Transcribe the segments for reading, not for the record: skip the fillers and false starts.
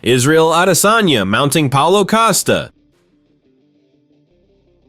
Israel Adesanya mounting Paulo Costa.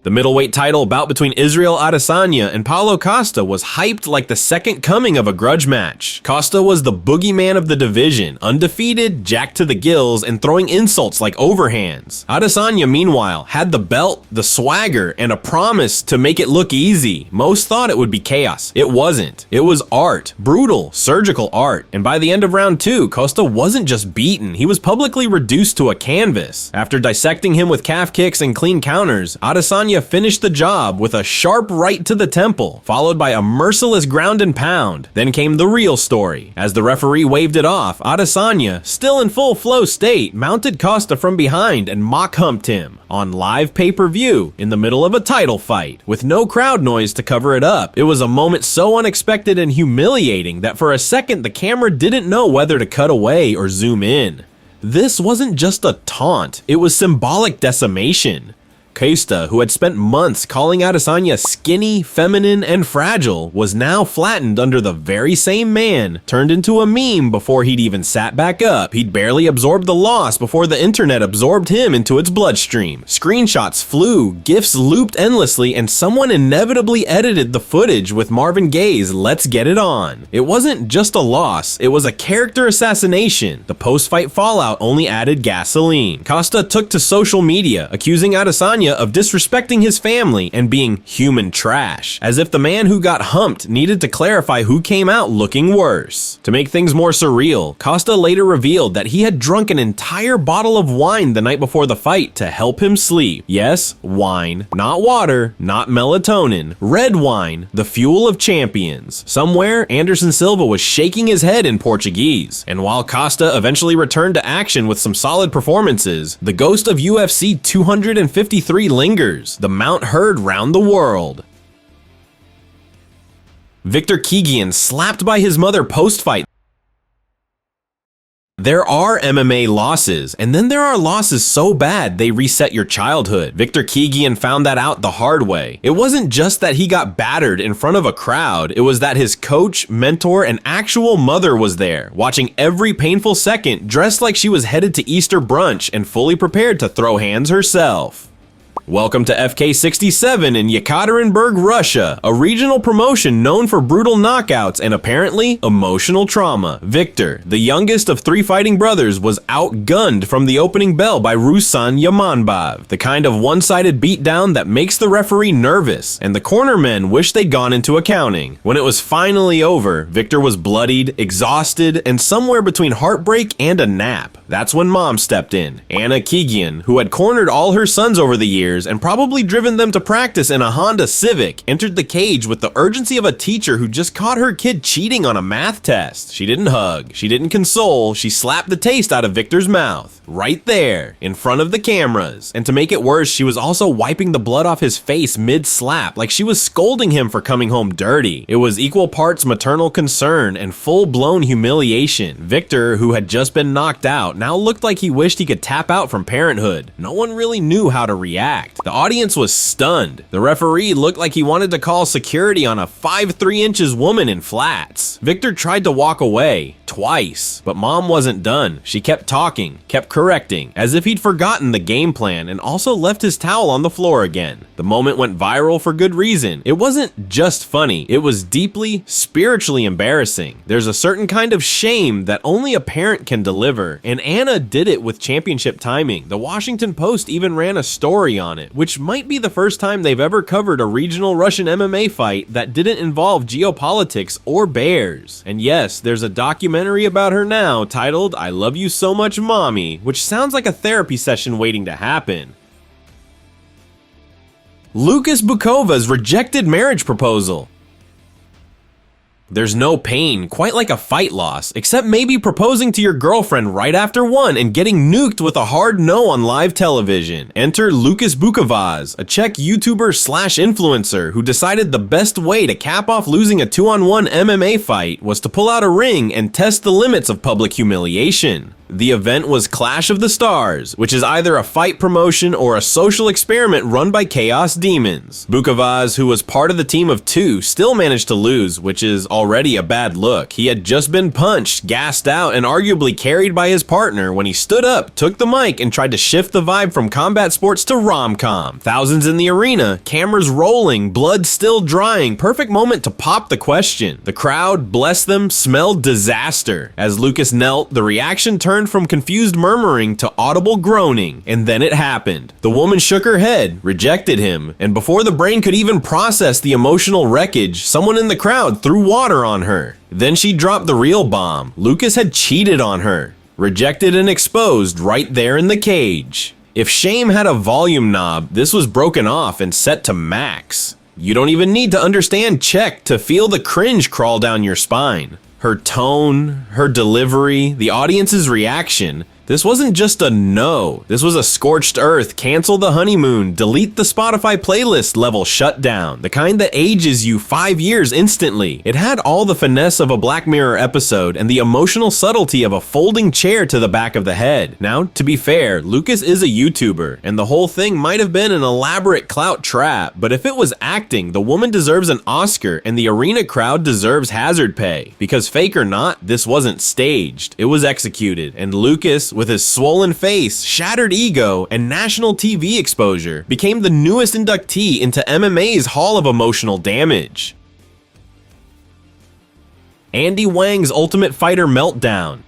The middleweight title bout between Israel Adesanya and Paulo Costa was hyped like the second coming of a grudge match. Costa was the boogeyman of the division, undefeated, jacked to the gills, and throwing insults like overhands. Adesanya, meanwhile, had the belt, the swagger, and a promise to make it look easy. Most thought it would be chaos. It wasn't. It was art. Brutal, surgical art. And by the end of round 2, Costa wasn't just beaten, he was publicly reduced to a canvas. After dissecting him with calf kicks and clean counters, Adesanya finished the job with a sharp right to the temple, followed by a merciless ground and pound. Then came the real story. As the referee waved it off, Adesanya, still in full flow state, mounted Costa from behind and mock-humped him on live pay-per-view in the middle of a title fight, with no crowd noise to cover it up. It was a moment so unexpected and humiliating that for a second the camera didn't know whether to cut away or zoom in. This wasn't just a taunt, it was symbolic decimation. Costa, who had spent months calling Adesanya skinny, feminine, and fragile, was now flattened under the very same man, turned into a meme before he'd even sat back up. He'd barely absorbed the loss before the internet absorbed him into its bloodstream. Screenshots flew, GIFs looped endlessly, and someone inevitably edited the footage with Marvin Gaye's "Let's Get It On." It wasn't just a loss, it was a character assassination. The post-fight fallout only added gasoline. Costa took to social media, accusing Adesanya of disrespecting his family and being human trash, as if the man who got humped needed to clarify who came out looking worse. To make things more surreal, Costa later revealed that he had drunk an entire bottle of wine the night before the fight to help him sleep. Yes, wine, not water, not melatonin. Red wine, the fuel of champions. Somewhere, Anderson Silva was shaking his head in Portuguese. And while Costa eventually returned to action with some solid performances, the ghost of UFC 253 lingers, the mount heard round the world. Viktor Kigian slapped by his mother post-fight. There are MMA losses, and then there are losses so bad they reset your childhood. Viktor Kigian found that out the hard way. It wasn't just that he got battered in front of a crowd, it was that his coach, mentor, and actual mother was there, watching every painful second, dressed like she was headed to Easter brunch and fully prepared to throw hands herself. Welcome to FK67 in Yekaterinburg, Russia, a regional promotion known for brutal knockouts and apparently emotional trauma. Viktor, the youngest of 3 fighting brothers, was outgunned from the opening bell by Ruslan Yamanbayev, the kind of one-sided beatdown that makes the referee nervous, and the cornermen wish they'd gone into accounting. When it was finally over, Viktor was bloodied, exhausted, and somewhere between heartbreak and a nap. That's when Mom stepped in. Anna Kigian, who had cornered all her sons over the years and probably driven them to practice in a Honda Civic, entered the cage with the urgency of a teacher who just caught her kid cheating on a math test. She didn't hug, she didn't console, she slapped the taste out of Viktor's mouth. Right there, in front of the cameras. And to make it worse, she was also wiping the blood off his face mid-slap, like she was scolding him for coming home dirty. It was equal parts maternal concern and full-blown humiliation. Viktor, who had just been knocked out, now looked like he wished he could tap out from parenthood. No one really knew how to react. The audience was stunned. The referee looked like he wanted to call security on a 5'3" inches woman in flats. Viktor tried to walk away, twice, but Mom wasn't done. She kept talking, kept correcting, as if he'd forgotten the game plan, and also left his towel on the floor again. The moment went viral for good reason. It wasn't just funny, it was deeply, spiritually embarrassing. There's a certain kind of shame that only a parent can deliver, and Anna did it with championship timing. The Washington Post even ran a story on it, which might be the first time they've ever covered a regional Russian MMA fight that didn't involve geopolitics or bears. And yes, there's a documentary about her now titled "I Love You So Much, Mommy," which sounds like a therapy session waiting to happen. Lucas Bukovaz rejected marriage proposal. There's no pain quite like a fight loss, except maybe proposing to your girlfriend right after one and getting nuked with a hard no on live television. Enter Lucas Bukovaz, a Czech YouTuber/influencer who decided the best way to cap off losing a 2-on-1 MMA fight was to pull out a ring and test the limits of public humiliation. The event was Clash of the Stars, which is either a fight promotion or a social experiment run by Chaos Demons. Bukovaz, who was part of the team of 2, still managed to lose, which is already a bad look. He had just been punched, gassed out, and arguably carried by his partner when he stood up, took the mic, and tried to shift the vibe from combat sports to rom-com. Thousands in the arena, cameras rolling, blood still drying, perfect moment to pop the question. The crowd, bless them, smelled disaster. As Lucas knelt, the reaction turned from confused murmuring to audible groaning, and then it happened. The woman shook her head, rejected him, and before the brain could even process the emotional wreckage, someone in the crowd threw water on her. Then she dropped the real bomb. Lucas had cheated on her, rejected and exposed right there in the cage. If shame had a volume knob, this was broken off and set to max. You don't even need to understand Czech to feel the cringe crawl down your spine. Her tone, her delivery, the audience's reaction. This wasn't just a no. This was a scorched earth, cancel the honeymoon, delete the Spotify playlist level shutdown. The kind that ages you 5 years instantly. It had all the finesse of a Black Mirror episode and the emotional subtlety of a folding chair to the back of the head. Now, to be fair, Lucas is a YouTuber, and the whole thing might have been an elaborate clout trap, but if it was acting, the woman deserves an Oscar and the arena crowd deserves hazard pay. Because fake or not, this wasn't staged. It was executed, and Lucas, with his swollen face, shattered ego, and national TV exposure, became the newest inductee into MMA's Hall of Emotional Damage. Andy Wang's Ultimate Fighter meltdown.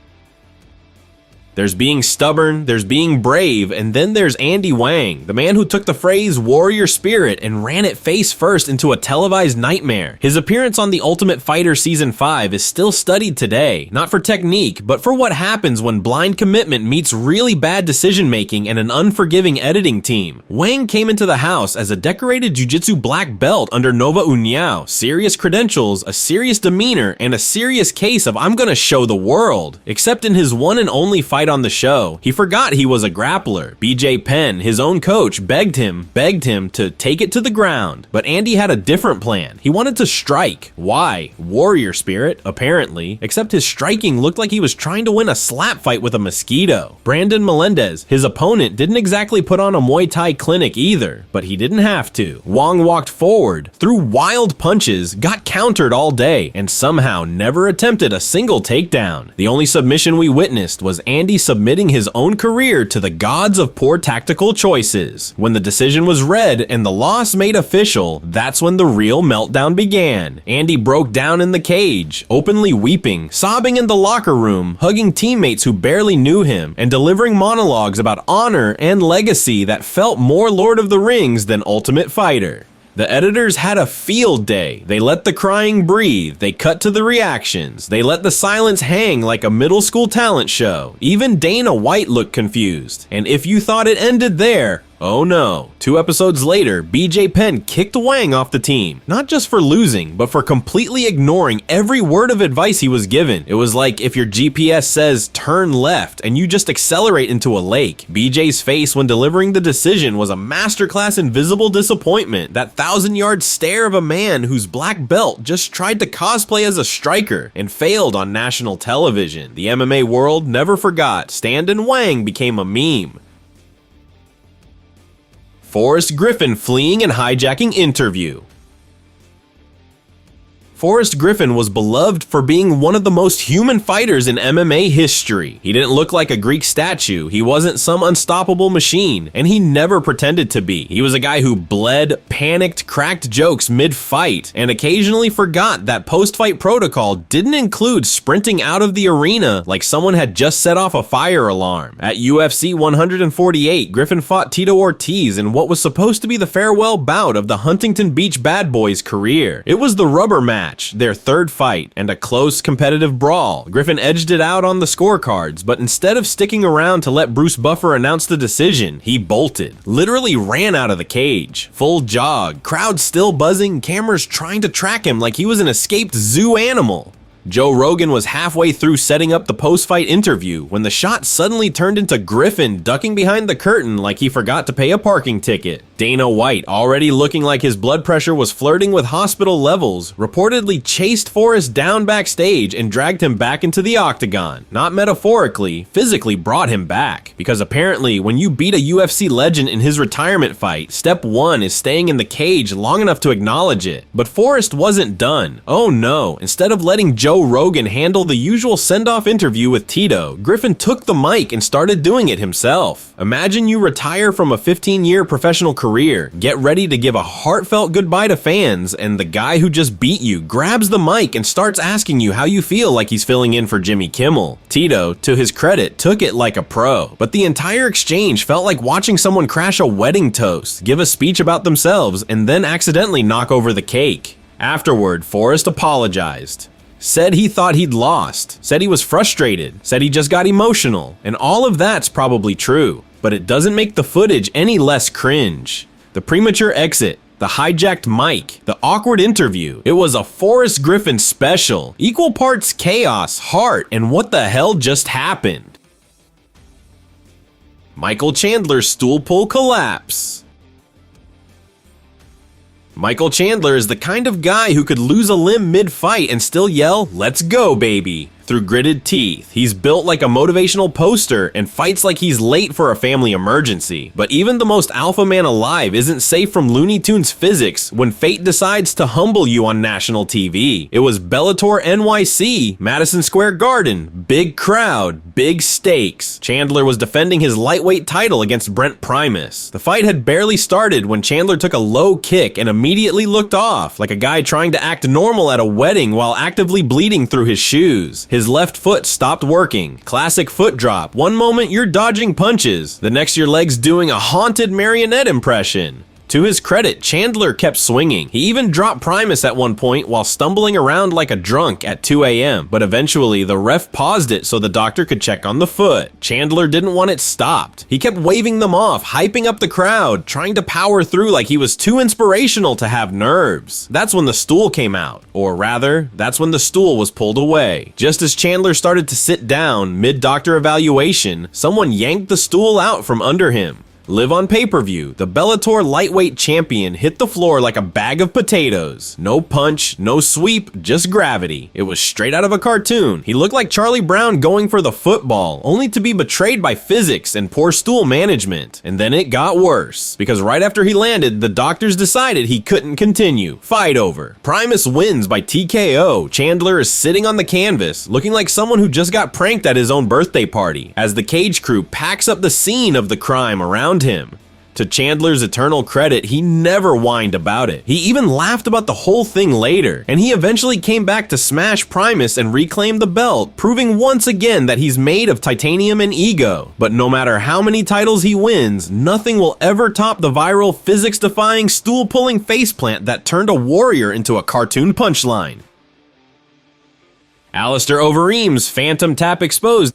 There's being stubborn, there's being brave, and then there's Andy Wang, the man who took the phrase warrior spirit and ran it face first into a televised nightmare. His appearance on The Ultimate Fighter Season 5 is still studied today, not for technique, but for what happens when blind commitment meets really bad decision making and an unforgiving editing team. Wang came into the house as a decorated jiu-jitsu black belt under Nova União, serious credentials, a serious demeanor, and a serious case of I'm gonna show the world. Except in his one and only fight on the show, he forgot he was a grappler. BJ Penn, his own coach, begged him to take it to the ground. But Andy had a different plan. He wanted to strike. Why? Warrior spirit, apparently. Except his striking looked like he was trying to win a slap fight with a mosquito. Brandon Melendez, his opponent, didn't exactly put on a Muay Thai clinic either, but he didn't have to. Wang walked forward, threw wild punches, got countered all day, and somehow never attempted a single takedown. The only submission we witnessed was Andy submitting his own career to the gods of poor tactical choices. When the decision was read and the loss made official, that's when the real meltdown began. Andy broke down in the cage, openly weeping, sobbing in the locker room, hugging teammates who barely knew him, and delivering monologues about honor and legacy that felt more Lord of the Rings than Ultimate Fighter. The editors had a field day. They let the crying breathe. They cut to the reactions. They let the silence hang like a middle school talent show. Even Dana White looked confused. And if you thought it ended there, oh no. 2 episodes later, BJ Penn kicked Wang off the team. Not just for losing, but for completely ignoring every word of advice he was given. It was like if your GPS says turn left and you just accelerate into a lake. BJ's face when delivering the decision was a masterclass in visible disappointment. That 1,000-yard stare of a man whose black belt just tried to cosplay as a striker and failed on national television. The MMA world never forgot. Stand and Wang became a meme. Forrest Griffin fleeing and hijacking interview. Forrest Griffin was beloved for being one of the most human fighters in MMA history. He didn't look like a Greek statue, he wasn't some unstoppable machine, and he never pretended to be. He was a guy who bled, panicked, cracked jokes mid-fight, and occasionally forgot that post-fight protocol didn't include sprinting out of the arena like someone had just set off a fire alarm. At UFC 148, Griffin fought Tito Ortiz in what was supposed to be the farewell bout of the Huntington Beach Bad Boys' career. It was the rubber match, their third fight, and a close competitive brawl. Griffin edged it out on the scorecards, but instead of sticking around to let Bruce Buffer announce the decision, he bolted. Literally ran out of the cage. Full jog, crowd still buzzing, cameras trying to track him like he was an escaped zoo animal. Joe Rogan was halfway through setting up the post-fight interview when the shot suddenly turned into Griffin ducking behind the curtain like he forgot to pay a parking ticket. Dana White, already looking like his blood pressure was flirting with hospital levels, reportedly chased Forrest down backstage and dragged him back into the octagon. Not metaphorically, physically brought him back. Because apparently, when you beat a UFC legend in his retirement fight, step 1 is staying in the cage long enough to acknowledge it. But Forrest wasn't done. Oh no, instead of letting Joe Rogan handle the usual send-off interview with Tito, Griffin took the mic and started doing it himself. Imagine you retire from a 15-year professional career, get ready to give a heartfelt goodbye to fans, and the guy who just beat you grabs the mic and starts asking you how you feel like he's filling in for Jimmy Kimmel. Tito, to his credit, took it like a pro, but the entire exchange felt like watching someone crash a wedding toast, give a speech about themselves, and then accidentally knock over the cake. Afterward, Forrest apologized. Said he thought he'd lost, said he was frustrated, said he just got emotional, and all of that's probably true. But it doesn't make the footage any less cringe. The premature exit, the hijacked mic, the awkward interview. It was a Forrest Griffin special. Equal parts chaos, heart, and what the hell just happened? Michael Chandler's stool pull collapse. Michael Chandler is the kind of guy who could lose a limb mid-fight and still yell, "Let's go, baby," through gritted teeth. He's built like a motivational poster and fights like he's late for a family emergency. But even the most alpha man alive isn't safe from Looney Tunes physics when fate decides to humble you on national TV. It was Bellator NYC, Madison Square Garden, big crowd, big stakes. Chandler was defending his lightweight title against Brent Primus. The fight had barely started when Chandler took a low kick and immediately looked off, like a guy trying to act normal at a wedding while actively bleeding through his shoes. His left foot stopped working. Classic foot drop. One moment you're dodging punches, the next your leg's doing a haunted marionette impression. To his credit, Chandler kept swinging. He even dropped Primus at one point while stumbling around like a drunk at 2 a.m. But eventually, the ref paused it so the doctor could check on the foot. Chandler didn't want it stopped. He kept waving them off, hyping up the crowd, trying to power through like he was too inspirational to have nerves. That's when the stool came out. Or rather, that's when the stool was pulled away. Just as Chandler started to sit down mid-doctor evaluation, someone yanked the stool out from under him. Live on pay-per-view, the Bellator lightweight champion hit the floor like a bag of potatoes. No punch, no sweep, just gravity. It was straight out of a cartoon. He looked like Charlie Brown going for the football, only to be betrayed by physics and poor stool management. And then it got worse, because right after he landed, the doctors decided he couldn't continue. Fight over. Primus wins by TKO. Chandler is sitting on the canvas, looking like someone who just got pranked at his own birthday party, as the cage crew packs up the scene of the crime around him. To Chandler's eternal credit, he never whined about it. He even laughed about the whole thing later, and he eventually came back to smash Primus and reclaim the belt, proving once again that he's made of titanium and ego. But no matter how many titles he wins, nothing will ever top the viral physics-defying stool-pulling faceplant that turned a warrior into a cartoon punchline. Alistair Overeem's phantom tap exposed.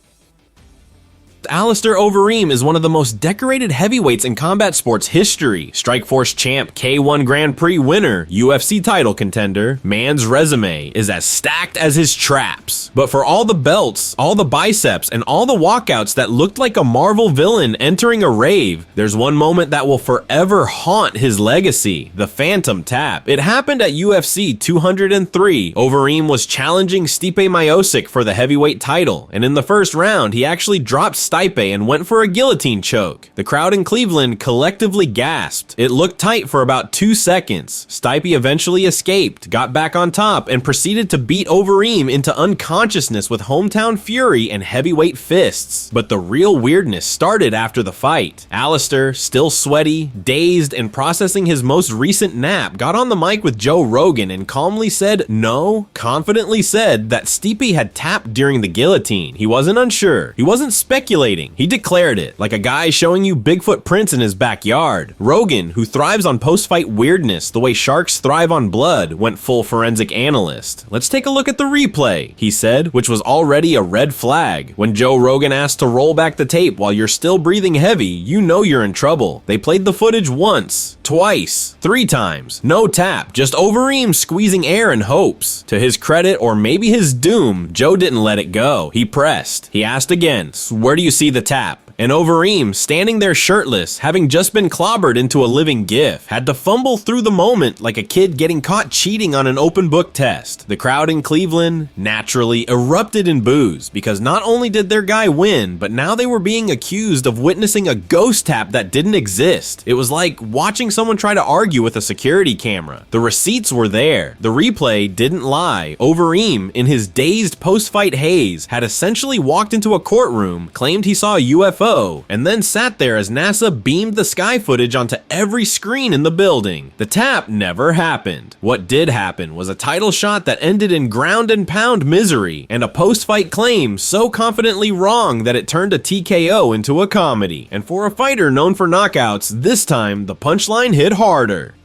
Alistair Overeem is one of the most decorated heavyweights in combat sports history. Strikeforce champ, K1 Grand Prix winner, UFC title contender. Man's resume is as stacked as his traps. But for all the belts, all the biceps, and all the walkouts that looked like a Marvel villain entering a rave, there's one moment that will forever haunt his legacy: the phantom tap. It happened at UFC 203. Overeem was challenging Stipe Miocic for the heavyweight title, and in the first round, he actually dropped Stipe and went for a guillotine choke. The crowd in Cleveland collectively gasped. It looked tight for about 2 seconds. Stipe eventually escaped, got back on top, and proceeded to beat Overeem into unconsciousness with hometown fury and heavyweight fists. But the real weirdness started after the fight. Alistair, still sweaty, dazed, and processing his most recent nap, got on the mic with Joe Rogan and calmly said no, confidently said that Stipe had tapped during the guillotine. He wasn't unsure. He wasn't speculating. He declared it, like a guy showing you Bigfoot prints in his backyard. Rogan, who thrives on post-fight weirdness the way sharks thrive on blood, went full forensic analyst. "Let's take a look at the replay," he said, which was already a red flag. When Joe Rogan asked to roll back the tape while you're still breathing heavy, you know you're in trouble. They played the footage once, twice, 3 times. No tap, just Overeem squeezing air in hopes. To his credit, or maybe his doom, Joe didn't let it go. He pressed. He asked again, "Where do you see the tap?" And Overeem, standing there shirtless, having just been clobbered into a living GIF, had to fumble through the moment like a kid getting caught cheating on an open book test. The crowd in Cleveland, naturally, erupted in boos because not only did their guy win, but now they were being accused of witnessing a ghost tap that didn't exist. It was like watching someone try to argue with a security camera. The receipts were there. The replay didn't lie. Overeem, in his dazed post-fight haze, had essentially walked into a courtroom, claimed he saw a UFO, and then sat there as NASA beamed the sky footage onto every screen in the building. The tap never happened. What did happen was a title shot that ended in ground and pound misery, and a post-fight claim so confidently wrong that it turned a TKO into a comedy. And for a fighter known for knockouts, this time the punchline hit harder.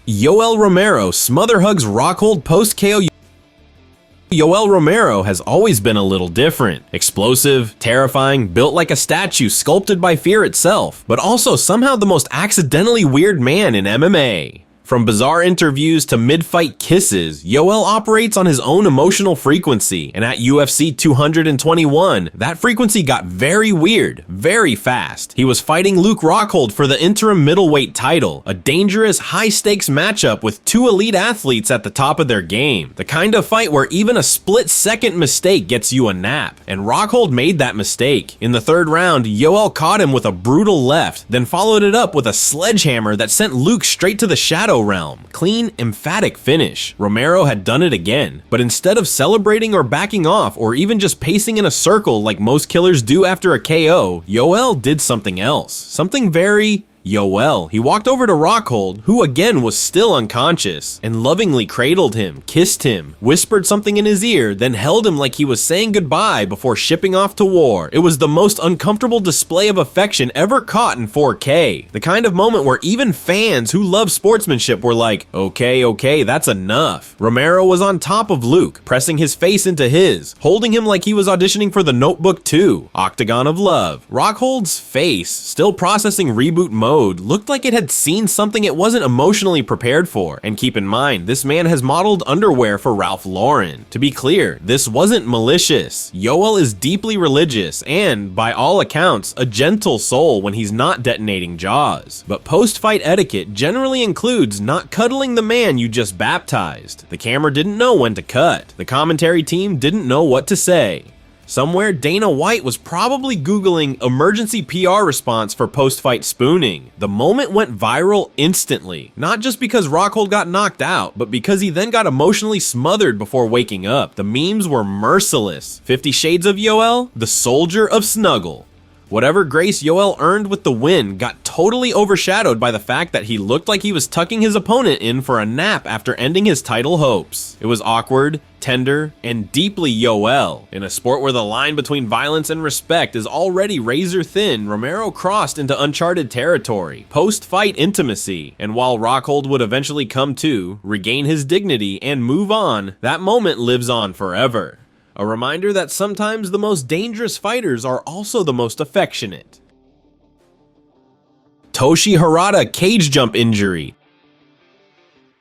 Yoel Romero smother-hugs Rockhold post-KO. Yoel Romero has always been a little different. Explosive, terrifying, built like a statue sculpted by fear itself, but also somehow the most accidentally weird man in MMA. From bizarre interviews to mid-fight kisses, Yoel operates on his own emotional frequency, and at UFC 221, that frequency got very weird, very fast. He was fighting Luke Rockhold for the interim middleweight title, a dangerous, high-stakes matchup with two elite athletes at the top of their game. The kind of fight where even a split-second mistake gets you a nap, and Rockhold made that mistake. In the third round, Yoel caught him with a brutal left, then followed it up with a sledgehammer that sent Luke straight to the shadow realm. Clean, emphatic finish. Romero had done it again, but instead of celebrating or backing off or even just pacing in a circle like most killers do after a KO, Yoel did something else. Something very Yoel. He walked over to Rockhold, who again was still unconscious, and lovingly cradled him, kissed him, whispered something in his ear, then held him like he was saying goodbye before shipping off to war. It was the most uncomfortable display of affection ever caught in 4K. The kind of moment where even fans who love sportsmanship were like, okay, that's enough. Romero was on top of Luke, pressing his face into his, holding him like he was auditioning for The Notebook 2, Octagon of Love. Rockhold's face, still processing reboot mode, looked like it had seen something it wasn't emotionally prepared for. And keep in mind, this man has modeled underwear for Ralph Lauren. To be clear, this wasn't malicious. Yoel is deeply religious and, by all accounts, a gentle soul when he's not detonating jaws. But post-fight etiquette generally includes not cuddling the man you just baptized. The camera didn't know when to cut. The commentary team didn't know what to say. Somewhere, Dana White was probably Googling emergency PR response for post-fight spooning. The moment went viral instantly, not just because Rockhold got knocked out, but because he then got emotionally smothered before waking up. The memes were merciless. 50 Shades of Yoel, the soldier of snuggle. Whatever grace Yoel earned with the win got totally overshadowed by the fact that he looked like he was tucking his opponent in for a nap after ending his title hopes. It was awkward, tender, and deeply Yoel. In a sport where the line between violence and respect is already razor thin, Romero crossed into uncharted territory, post-fight intimacy, and while Rockhold would eventually come to, regain his dignity, and move on, that moment lives on forever. A reminder that sometimes the most dangerous fighters are also the most affectionate. Toshi Harada cage jump injury.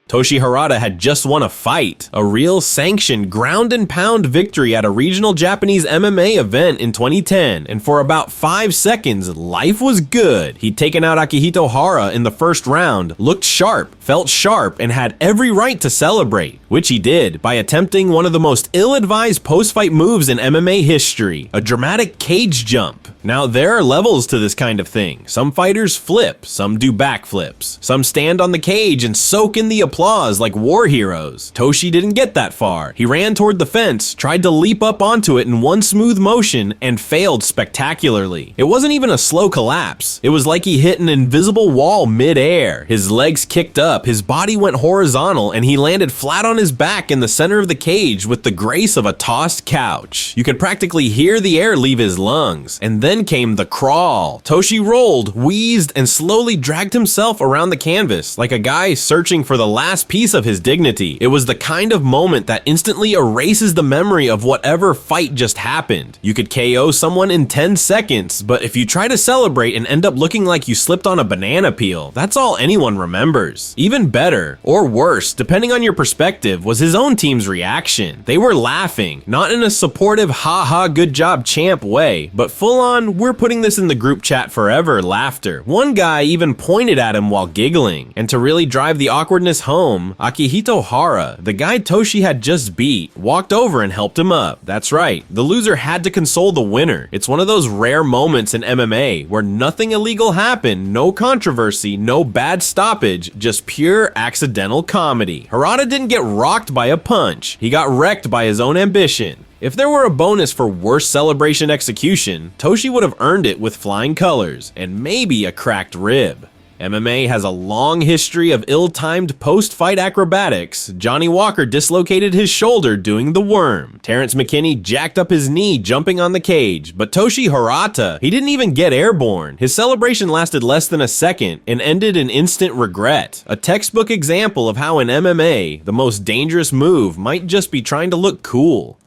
Toshi Harada had just won a fight, a real sanctioned ground and pound victory at a regional Japanese MMA event in 2010, and for about 5 seconds, life was good. He'd taken out Akihito Hara in the first round, looked sharp, felt sharp, and had every right to celebrate, which he did by attempting one of the most ill-advised post-fight moves in MMA history, a dramatic cage jump. Now, there are levels to this kind of thing. Some fighters flip, some do backflips, some stand on the cage and soak in the applause like war heroes. Toshi didn't get that far. He ran toward the fence, tried to leap up onto it in one smooth motion, and failed spectacularly. It wasn't even a slow collapse. It was like he hit an invisible wall mid-air. His legs kicked up, his body went horizontal, and he landed flat on his back in the center of the cage with the grace of a tossed couch. You could practically hear the air leave his lungs, and then came the crawl. Toshi rolled, wheezed, and slowly dragged himself around the canvas like a guy searching for the last last piece of his dignity. It was the kind of moment that instantly erases the memory of whatever fight just happened. You could KO someone in 10 seconds, but if you try to celebrate and end up looking like you slipped on a banana peel, that's all anyone remembers. Even better, or worse, depending on your perspective, was his own team's reaction. They were laughing, not in a supportive haha good job champ way, but full on we're putting this in the group chat forever laughter. One guy even pointed at him while giggling. And to really drive the awkwardness home, Akihito Hara, the guy Toshi had just beat, walked over and helped him up. That's right, the loser had to console the winner. It's one of those rare moments in MMA where nothing illegal happened, no controversy, no bad stoppage, just pure accidental comedy. Harada didn't get rocked by a punch, he got wrecked by his own ambition. If there were a bonus for worst celebration execution, Toshi would have earned it with flying colors, and maybe a cracked rib. MMA has a long history of ill-timed post-fight acrobatics. Johnny Walker dislocated his shoulder doing the worm. Terrence McKinney jacked up his knee jumping on the cage. But Toshi Harada, he didn't even get airborne. His celebration lasted less than a second and ended in instant regret. A textbook example of how in MMA, the most dangerous move might just be trying to look cool.